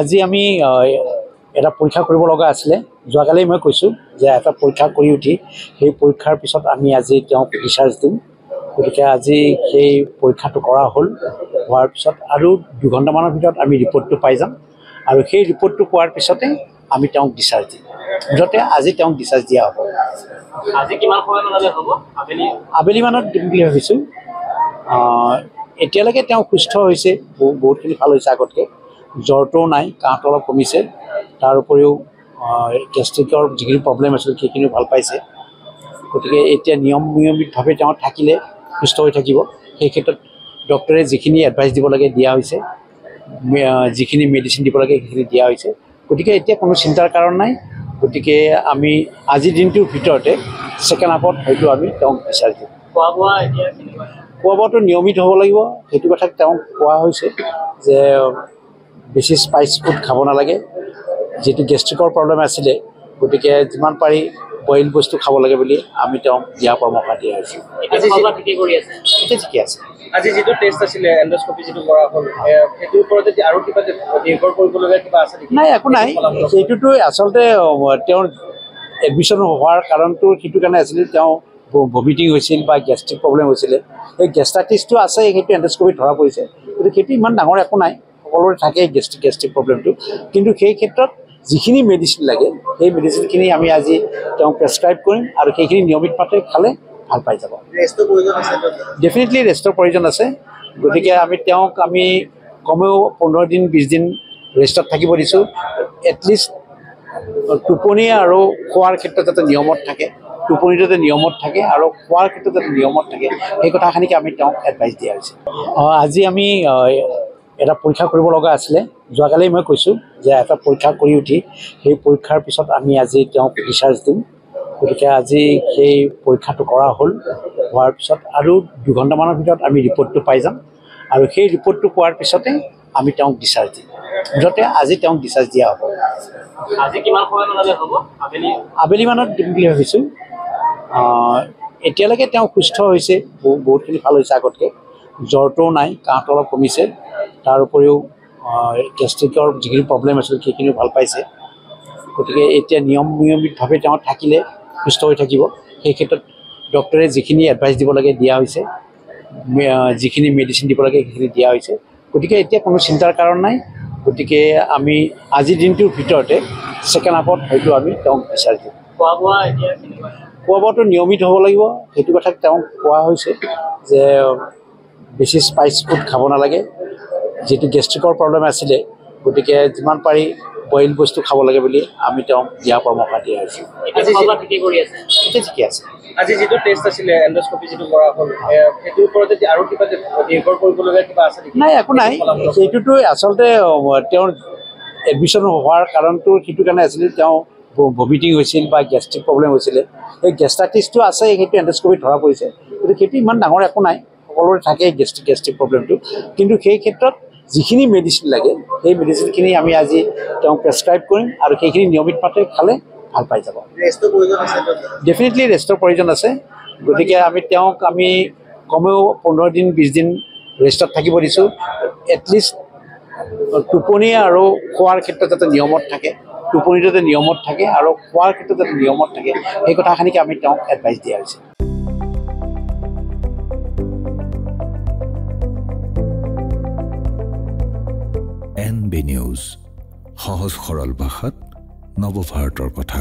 আজি আমি এটা পৰীক্ষা কৰিব লগা আছিলে। যোৱাকালি মই কৈছোঁ যে এটা পৰীক্ষা কৰি উঠি সেই পৰীক্ষাৰ পিছত আমি আজি তেওঁক ডিচাৰ্জ দিম। গতিকে আজি সেই পৰীক্ষাটো কৰা হোৱাৰ পিছত আৰু 2 ঘণ্টামানৰ ভিতৰত আমি ৰিপৰ্টটো পাই যাম আৰু সেই ৰিপৰ্টটো পোৱাৰ পিছতে আমি তেওঁক ডিচাৰ্জ দিম। মুঠতে আজি তেওঁক ডিচাৰ্জ দিয়া হ'ব। আজি কিমান সময়মানলৈ হ'ব? আবেলি মানত দিম বুলি ভাবিছোঁ। এতিয়ালৈকে তেওঁ সুস্থ হৈছে, বহুতখিনি ভাল হৈছে আগতকৈ। জ্বৰটোও নাই, কাহটো অলপ কমিছে। তাৰ উপৰিও গেষ্ট্ৰিকৰ যিখিনি প্ৰব্লেম আছিল সেইখিনিও ভাল পাইছে। গতিকে এতিয়া নিয়মিতভাৱে তেওঁ থাকিলে সুস্থ হৈ থাকিব। সেই ক্ষেত্ৰত ডক্টৰে যিখিনি এডভাইচ দিব লাগে দিয়া হৈছে, যিখিনি মেডিচিন দিব লাগে সেইখিনি দিয়া হৈছে। গতিকে এতিয়া কোনো চিন্তাৰ কাৰণ নাই। গতিকে আমি আজিৰ দিনটোৰ ভিতৰতে ছেকেণ্ড হাফত হয়তো আমি তেওঁক ডিচাৰ্জ দিম। খোৱা বোৱাটো নিয়মিত হ'ব লাগিব, সেইটো কথা তেওঁক কোৱা হৈছে যে বেছি স্পাইচ ফুড খাব নালাগে। যিটো গেষ্ট্ৰিকৰ প্ৰব্লেম আছিলে, গতিকে যিমান পাৰি বইল বস্তু খাব লাগে বুলি আমি তেওঁক দিহা পৰামৰ্শ দিয়া হৈছে। এতিয়া ঠিকে আছে। আজি যিটো টেষ্ট আছিলে এণ্ডস্কপি যিটো কৰা হ'ল, সেইটোৰ ওপৰত আৰু কিবা নিৰ্ভৰ কৰিবলগীয়া কিবা আছে নেকি? নাই, একো নাই। সেইটোতো আচলতে তেওঁৰ এডমিশ্যন হোৱাৰ কাৰণটো সেইটো কাৰণে আছিলে, তেওঁ ভমিটিং হৈছিল বা গেষ্ট্ৰিক প্ৰব্লেম হৈছিলে। সেই গেষ্ট্ৰাইটিছটো আছে, সেইটো এণ্ডস্কপিত ধৰা পৰিছে। গতিকে সেইটো ইমান ডাঙৰ একো নাই, সকলোৰে থাকেই গেষ্ট্ৰিক প্ৰব্লেমটো। কিন্তু সেই ক্ষেত্ৰত যিখিনি মেডিচিন লাগে সেই মেডিচিনখিনি আমি আজি তেওঁক প্ৰেছক্ৰাইব কৰিম আৰু সেইখিনি নিয়মিত পাতে খালে ভাল পাই যাব। ডেফিনেটলি ৰেষ্টৰ প্ৰয়োজন আছে। গতিকে তেওঁক কমেও 15 দিন 20 দিন ৰেষ্টত থাকিব দিছোঁ। এটলিষ্ট টোপনি আৰু খোৱাৰ ক্ষেত্ৰত যাতে নিয়মত থাকে, টোপনিটো যাতে নিয়মত থাকে আৰু খোৱাৰ ক্ষেত্ৰত যাতে নিয়মত থাকে, সেই কথাখিনিকে আমি তেওঁক এডভাইচ দিয়া হৈছে। আজি আমি এটা পৰীক্ষা কৰিব লগা আছিলে। যোৱাকালি মই কৈছোঁ যে এটা পৰীক্ষা কৰি উঠি সেই পৰীক্ষাৰ পিছত আমি আজি তেওঁক ডিচাৰ্জ দিম। গতিকে আজি সেই পৰীক্ষাটো কৰা হোৱাৰ পিছত আৰু 2 ঘণ্টামানৰ ভিতৰত আমি ৰিপৰ্টটো পাই যাম আৰু সেই ৰিপৰ্টটো পোৱাৰ পিছতে আমি তেওঁক ডিচাৰ্জ দিম। মুঠতে আজি তেওঁক ডিচাৰ্জ দিয়া হ'ব। আজি কিমান সময়মানলৈ হ'ব? আবেলি মানত দিম বুলি ভাবিছোঁ। এতিয়ালৈকে তেওঁ সুস্থ হৈছে, বহুতখিনি ভাল হৈছে আগতকৈ। জ্বৰটোও নাই, কাহটো অলপ কমিছে। তাৰ উপৰিও গেষ্ট্ৰিকৰ যিখিনি প্ৰব্লেম আছিল সেইখিনিও ভাল পাইছে। গতিকে এতিয়া নিয়মিতভাৱে তেওঁ থাকিলে সুস্থ হৈ থাকিব। সেই ক্ষেত্ৰত ডক্টৰে যিখিনি এডভাইচ দিব লাগে দিয়া হৈছে, যিখিনি মেডিচিন দিব লাগে সেইখিনি দিয়া হৈছে। গতিকে এতিয়া কোনো চিন্তাৰ কাৰণ নাই। গতিকে আমি আজিৰ দিনটোৰ ভিতৰতে ছেকেণ্ড হাফত হয়তো আমি তেওঁক ডিচাৰ্জ দিম। খোৱা বোৱাটো নিয়মিত হ'ব লাগিব, সেইটো কথা তেওঁক কোৱা হৈছে যে বেছি স্পাইচ ফুড খাব নালাগে। যিটো গেষ্ট্ৰিকৰ প্ৰব্লেম আছিলে, গতিকে যিমান পাৰি বইল বস্তু খাব লাগে বুলি আমি তেওঁক দিহা পৰামৰ্শ দিয়া হৈছে। এতিয়া ঠিকে আছে। আজি যিটো টেষ্ট আছিলে এণ্ডস্কপি যিটো কৰা হ'ল, সেইটোৰ ওপৰত আৰু কিবা নিৰ্ভৰ কৰিবলগীয়া কিবা আছে নেকি? নাই, একো নাই। সেইটোতো আচলতে তেওঁৰ এডমিশ্যন হোৱাৰ কাৰণটো সেইটো কাৰণে আছিলে, তেওঁ ভমিটিং হৈছিল বা গেষ্ট্ৰিক প্ৰব্লেম হৈছিলে। সেই গেষ্ট্ৰাইটিছটো আছে, সেইটো এণ্ডস্কপিত ধৰা পৰিছে। গতিকে সেইটো ইমান ডাঙৰ একো নাই, সকলোৰে থাকেই গেষ্ট্ৰিক প্ৰব্লেমটো। কিন্তু সেই ক্ষেত্ৰত যিখিনি মেডিচিন লাগে সেই মেডিচিনখিনি আমি আজি তেওঁক প্ৰেছক্ৰাইব কৰিম আৰু সেইখিনি নিয়মিত পাতে খালে ভাল পাই যাব। ডেফিনেটলি ৰেষ্টৰ প্ৰয়োজন আছে। গতিকে তেওঁক কমেও 15 দিন 20 দিন ৰেষ্টত থাকিব দিছোঁ। এটলিষ্ট টোপনি আৰু খোৱাৰ ক্ষেত্ৰত যাতে নিয়মত থাকে, টোপনিটো যাতে নিয়মত থাকে আৰু খোৱাৰ ক্ষেত্ৰত যাতে নিয়মত থাকে, সেই কথাখিনিকে আমি তেওঁক এডভাইচ দিয়া হৈছে। NB নিউজ, সহজ সৰল ভাষাত নৱভাৰতৰ কথা।